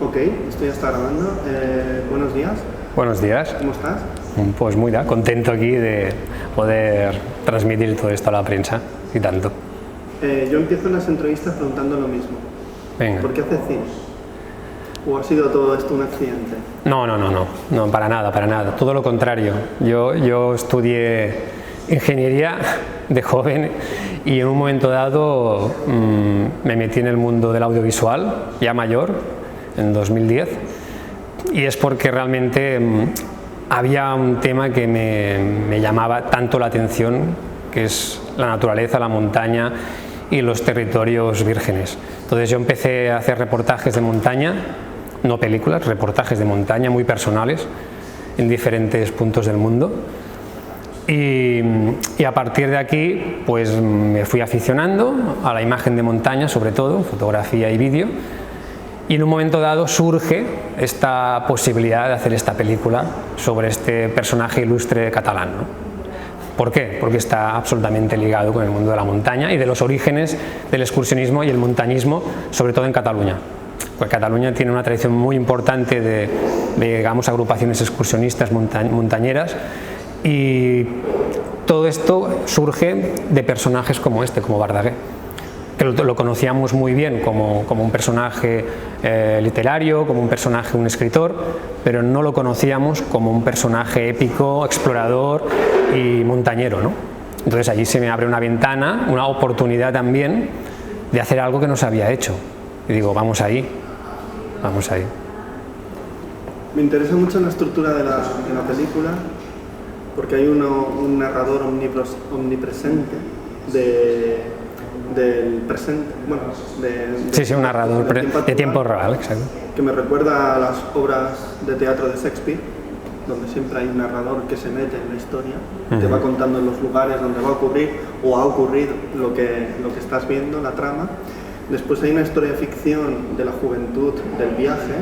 Ok, esto ya está grabando. Buenos días. Buenos días. ¿Cómo estás? Pues muy contento aquí de poder transmitir todo esto a la prensa y tanto. Yo empiezo las entrevistas preguntando lo mismo. Venga. ¿Por qué haces cine? ¿O ha sido todo esto un accidente? No, para nada, todo lo contrario. Yo estudié ingeniería de joven y en un momento dado me metí en el mundo del audiovisual, ya mayor, en 2010, y es porque realmente había un tema que me llamaba tanto la atención, que es la naturaleza, la montaña y los territorios vírgenes. Entonces yo empecé a hacer reportajes de montaña, no películas, reportajes de montaña muy personales en diferentes puntos del mundo. Y a partir de aquí pues me fui aficionando a la imagen de montaña, sobre todo, fotografía y vídeo, y en un momento dado surge esta posibilidad de hacer esta película sobre este personaje ilustre catalán, ¿no? ¿Por qué? Porque está absolutamente ligado con el mundo de la montaña y de los orígenes del excursionismo y el montañismo, sobre todo en Cataluña. Porque Cataluña tiene una tradición muy importante de digamos, agrupaciones excursionistas montañeras, y todo esto surge de personajes como este, como Verdaguer, que lo conocíamos muy bien como un personaje literario, como un personaje, un escritor, pero no lo conocíamos como un personaje épico, explorador y montañero, ¿no? Entonces allí se me abre una ventana, una oportunidad también de hacer algo que no se había hecho. Y digo, vamos ahí. Me interesa mucho la estructura de la película, porque hay un narrador omnipresente del presente, bueno, sí, un narrador de tiempo real, exacto. Que me recuerda a las obras de teatro de Shakespeare, donde siempre hay un narrador que se mete en la historia, que va contando los lugares donde va a ocurrir o ha ocurrido lo que estás viendo, la trama. Después hay una historia de ficción de la juventud, del viaje.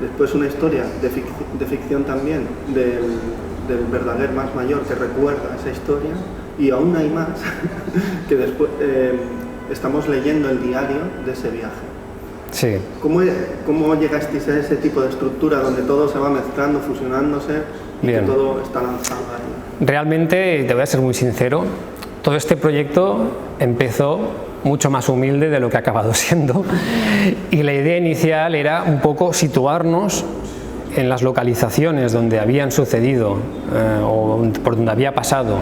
Después una historia de ficción también del Verdaguer más mayor, que recuerda esa historia. Y aún hay más, que después estamos leyendo el diario de ese viaje. Sí. ¿Cómo llegasteis a ese tipo de estructura donde todo se va mezclando, fusionándose y que todo está lanzado ahí? Realmente, te voy a ser muy sincero, todo este proyecto empezó mucho más humilde de lo que ha acabado siendo, y la idea inicial era un poco situarnos en las localizaciones donde habían sucedido o por donde había pasado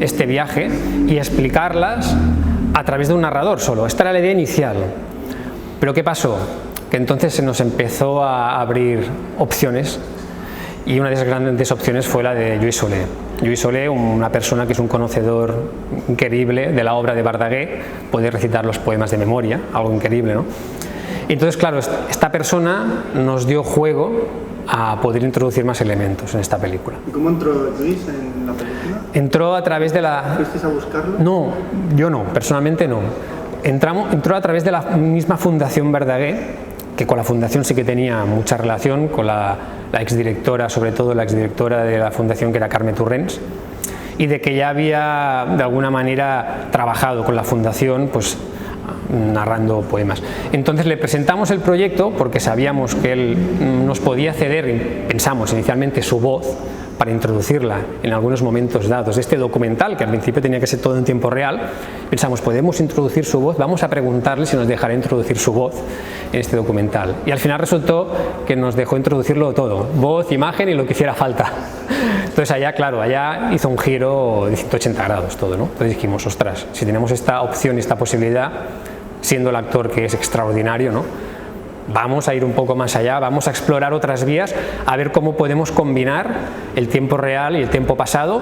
este viaje y explicarlas a través de un narrador solo. Esta era la idea inicial. Pero ¿qué pasó? Que entonces se nos empezó a abrir opciones, y una de esas grandes opciones fue la de Lluís Solé. Lluís Solé, una persona que es un conocedor increíble de la obra de Verdaguer, puede recitar los poemas de memoria, algo increíble, ¿no? Y entonces, claro, esta persona nos dio juego a poder introducir más elementos en esta película. ¿Y cómo entró Lluís en la película? Entró a través de la... ¿Fuisteis a buscarlo? No, yo no, personalmente no. Entró a través de la misma Fundación Verdaguer, que con la fundación sí que tenía mucha relación, con la exdirectora, sobre todo la exdirectora de la fundación, que era Carme Torrents, y de que ya había de alguna manera trabajado con la fundación, pues narrando poemas. Entonces le presentamos el proyecto porque sabíamos que él nos podía ceder, y pensamos inicialmente, su voz para introducirla en algunos momentos dados de este documental, que al principio tenía que ser todo en tiempo real. Pensamos, podemos introducir su voz, vamos a preguntarle si nos dejará introducir su voz en este documental, y al final resultó que nos dejó introducirlo todo, voz, imagen y lo que hiciera falta. Entonces allá hizo un giro de 180 grados todo, ¿no? Entonces dijimos, ostras, si tenemos esta opción y esta posibilidad, siendo el actor que es extraordinario, ¿no?, vamos a ir un poco más allá, vamos a explorar otras vías, a ver cómo podemos combinar el tiempo real y el tiempo pasado,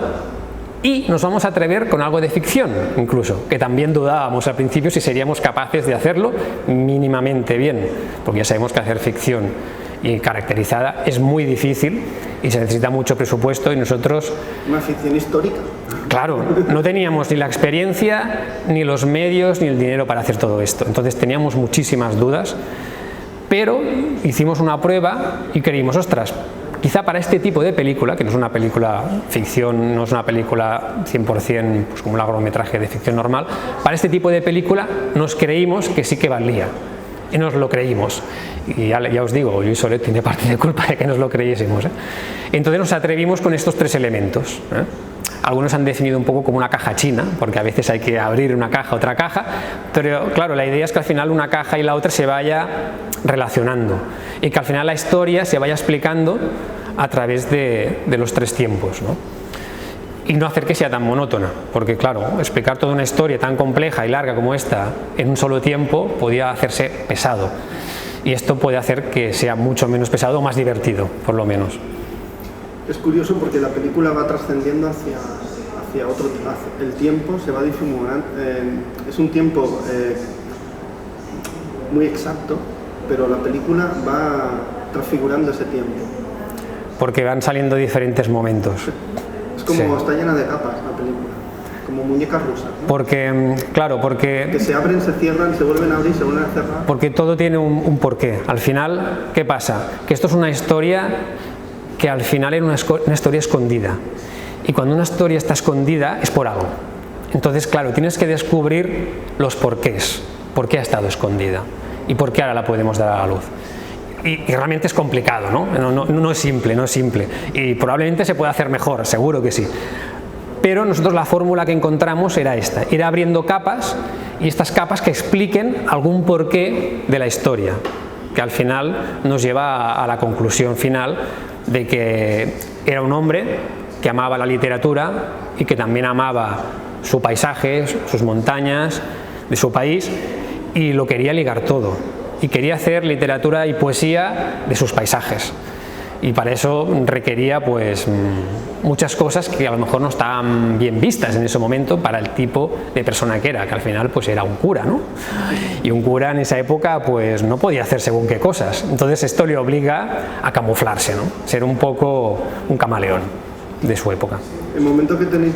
y nos vamos a atrever con algo de ficción incluso, que también dudábamos al principio si seríamos capaces de hacerlo mínimamente bien, porque ya sabemos que hacer ficción y caracterizada es muy difícil y se necesita mucho presupuesto, y nosotros... ¿Una ficción histórica? Claro, no teníamos ni la experiencia, ni los medios, ni el dinero para hacer todo esto, entonces teníamos muchísimas dudas. Pero hicimos una prueba y creímos, ostras, quizá para este tipo de película, que no es una película ficción, no es una película 100% pues como un largometraje de ficción normal, para este tipo de película nos creímos que sí que valía. y nos lo creímos. Y ya os digo, Lluís Soler tiene parte de culpa de que nos lo creyésemos, ¿eh? Entonces nos atrevimos con estos 3 elementos, ¿eh? Algunos han definido un poco como una caja china, porque a veces hay que abrir una caja, otra caja, pero claro, la idea es que al final una caja y la otra se vaya relacionando y que al final la historia se vaya explicando a través de los 3 tiempos, ¿no? Y no hacer que sea tan monótona, porque claro, explicar toda una historia tan compleja y larga como esta en un solo tiempo podía hacerse pesado, y esto puede hacer que sea mucho menos pesado o más divertido, por lo menos. Es curioso porque la película va trascendiendo hacia otro, el tiempo se va difuminando, es un tiempo muy exacto, pero la película va transfigurando ese tiempo. Porque van saliendo diferentes momentos. Es como está llena de capas la película, como muñeca rusa, ¿no? Porque, claro, porque... que se abren, se cierran, se vuelven a abrir, se vuelven a cerrar. Porque todo tiene un porqué. Al final, ¿qué pasa? Que esto es una historia que al final era una historia escondida. Y cuando una historia está escondida es por algo. Entonces, claro, tienes que descubrir los porqués. ¿Por qué ha estado escondida? ¿Y por qué ahora la podemos dar a la luz? Y realmente es complicado, ¿no? No es simple, no es simple. Y probablemente se pueda hacer mejor, seguro que sí. Pero nosotros la fórmula que encontramos era esta, ir abriendo capas, y estas capas que expliquen algún porqué de la historia, que al final nos lleva a la conclusión final de que era un hombre que amaba la literatura y que también amaba su paisaje, sus montañas, de su país, y lo quería ligar todo, y quería hacer literatura y poesía de sus paisajes, y para eso requería pues muchas cosas que a lo mejor no estaban bien vistas en ese momento para el tipo de persona que era, que al final pues era un cura, ¿no? Y un cura en esa época pues no podía hacer según qué cosas, entonces esto le obliga a camuflarse, ¿no? Ser un poco un camaleón de su época. El momento que tenéis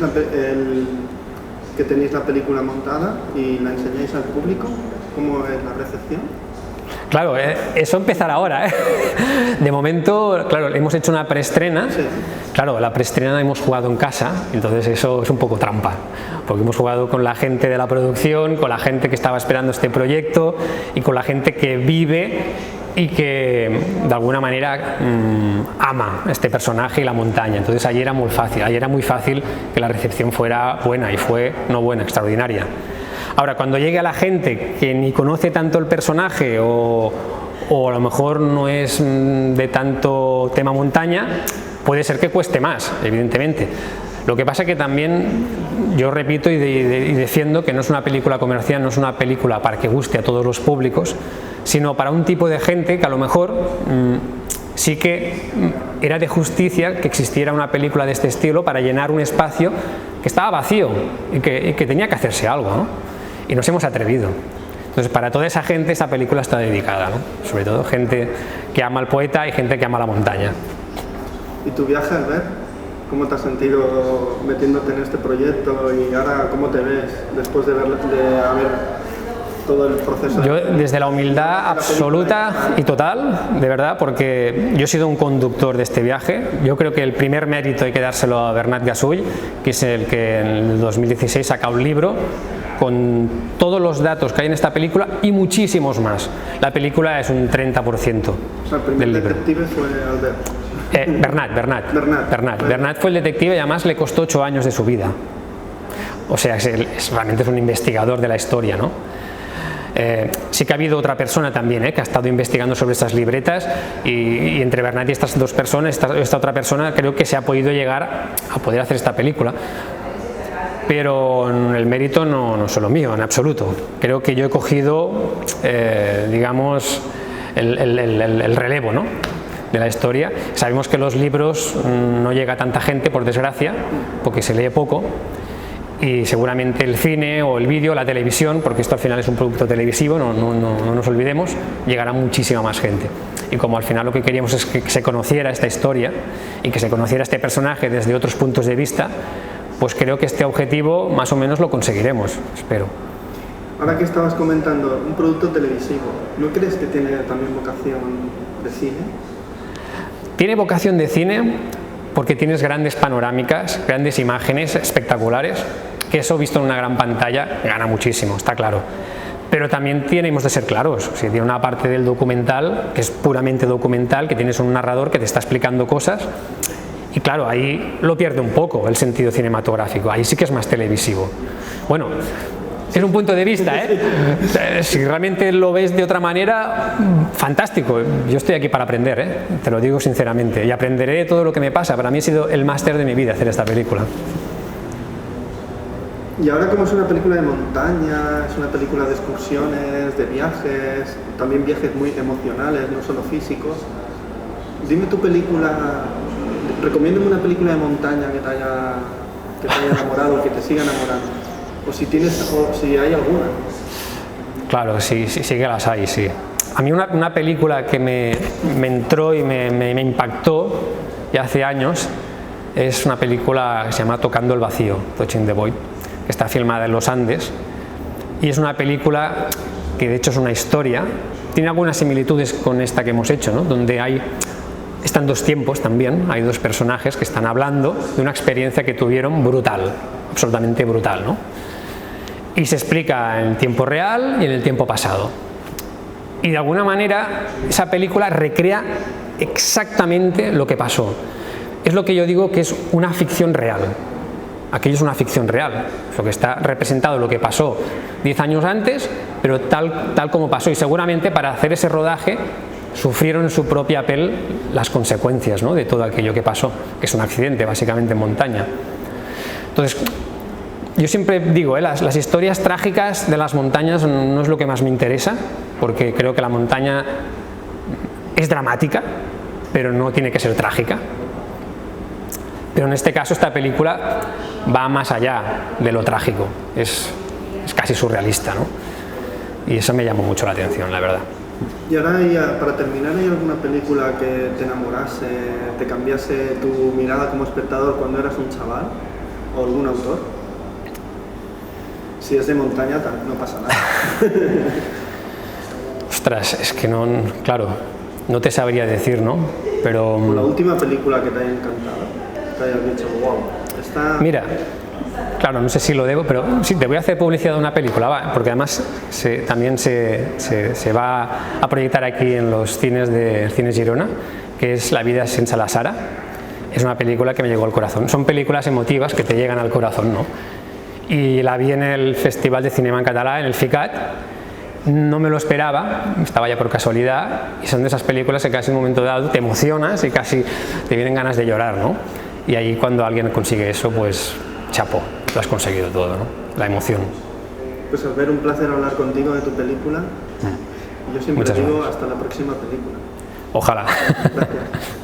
la película montada y la enseñáis al público, ¿cómo es la recepción? Claro, eso empezará ahora, ¿eh? De momento, claro, hemos hecho una preestrena. Sí. Claro, la preestrena hemos jugado en casa, entonces eso es un poco trampa, porque hemos jugado con la gente de la producción, con la gente que estaba esperando este proyecto y con la gente que vive y que de alguna manera ama este personaje y la montaña. Entonces allí era muy fácil que la recepción fuera buena, y fue no buena, extraordinaria. Ahora, cuando llegue a la gente que ni conoce tanto el personaje o a lo mejor no es de tanto tema montaña, puede ser que cueste más, evidentemente. Lo que pasa que también yo repito y defiendo que no es una película comercial, no es una película para que guste a todos los públicos, sino para un tipo de gente que a lo mejor sí que era de justicia que existiera una película de este estilo para llenar un espacio que estaba vacío y que tenía que hacerse algo, ¿no? Y nos hemos atrevido. Entonces, para toda esa gente esta película está dedicada, ¿no? Sobre todo gente que ama al poeta y gente que ama la montaña. ¿Y tu viaje, Albert? ¿Cómo te has sentido metiéndote en este proyecto y ahora cómo te ves después de haber todo el proceso? Yo desde la humildad absoluta y total, de verdad, porque yo he sido un conductor de este viaje. Yo creo que el primer mérito hay que dárselo a Bernat Gasull, que es el que en el 2016 saca un libro con todos los datos que hay en esta película y muchísimos más. La película es un 30% o sea, el primer detective fue Albert. Bernat fue el detective y además le costó 8 años de su vida. O sea, realmente es un investigador de la historia, ¿no? Sí que ha habido otra persona también que ha estado investigando sobre estas libretas y entre Bernat y estas dos personas, esta otra persona, creo que se ha podido llegar a poder hacer esta película. Pero el mérito no es solo mío, en absoluto. Creo que yo he cogido, digamos, el relevo, ¿no?, de la historia. Sabemos que los libros no llega a tanta gente, por desgracia, porque se lee poco, y seguramente el cine o el vídeo, la televisión, porque esto al final es un producto televisivo, no nos olvidemos, llegará a muchísima más gente. Y como al final lo que queríamos es que se conociera esta historia y que se conociera este personaje desde otros puntos de vista, pues creo que este objetivo más o menos lo conseguiremos, espero. Ahora que estabas comentando un producto televisivo, ¿no crees que tiene también vocación de cine? Tiene vocación de cine porque tienes grandes panorámicas, grandes imágenes espectaculares, que eso visto en una gran pantalla gana muchísimo, está claro. Pero también tenemos de ser claros, si tiene una parte del documental que es puramente documental, que tienes un narrador que te está explicando cosas, y claro, ahí lo pierde un poco el sentido cinematográfico, ahí sí que es más televisivo. Bueno, es un punto de vista, ¿eh? Si realmente lo ves de otra manera, fantástico, yo estoy aquí para aprender, ¿eh? Te lo digo sinceramente, y aprenderé de todo lo que me pasa. Para mí ha sido el máster de mi vida hacer esta película. Y ahora, como es una película de montaña, es una película de excursiones, de viajes, también viajes muy emocionales, no solo físicos, dime tu película, recomiéndame una película de montaña que te haya enamorado, que te siga enamorando, o si hay alguna. Claro, sí que las hay, sí. A mí una película que me entró y me impactó ya hace años es una película que se llama Tocando el vacío, Touching the Void, que está filmada en los Andes, y es una película que de hecho es una historia, tiene algunas similitudes con esta que hemos hecho, ¿no? Donde están dos tiempos también, hay dos personajes que están hablando de una experiencia que tuvieron brutal, absolutamente brutal, ¿no? Y se explica en el tiempo real y en el tiempo pasado. Y de alguna manera esa película recrea exactamente lo que pasó. Es lo que yo digo que es una ficción real. Aquello es una ficción real, lo que está representado, lo que pasó 10 años antes, pero tal como pasó. Y seguramente para hacer ese rodaje sufrieron en su propia piel las consecuencias, ¿no? De todo aquello que pasó, que es un accidente básicamente en montaña. Entonces, yo siempre digo, las historias trágicas de las montañas no es lo que más me interesa, porque creo que la montaña es dramática, pero no tiene que ser trágica. Pero en este caso esta película va más allá de lo trágico, es casi surrealista, ¿no? Y eso me llamó mucho la atención, la verdad. Y ahora, para terminar, ¿hay alguna película que te enamorase, te cambiase tu mirada como espectador cuando eras un chaval? ¿O algún autor? Si es de montaña, no pasa nada. Ostras, es que no, claro, no te sabría decir, ¿no? Pero... ¿O la última película que te haya encantado? Te hayas dicho, wow, esta... Mira, claro, no sé si lo debo, pero sí, te voy a hacer publicidad de una película, ¿va? Porque además también se va a proyectar aquí en los cines de Cines Girona, que es La vida sense la Sara. Es una película que me llegó al corazón. Son películas emotivas que te llegan al corazón, ¿no? Y la vi en el Festival de Cinema en Català, en el FICAT. No me lo esperaba, estaba ya por casualidad, y son de esas películas que casi en un momento dado te emocionas y casi te vienen ganas de llorar, ¿no? Y ahí cuando alguien consigue eso, pues chapo, lo has conseguido todo, ¿no? La emoción. Pues Albert, un placer hablar contigo de tu película. Y yo siempre digo hasta la próxima película. Ojalá. Gracias.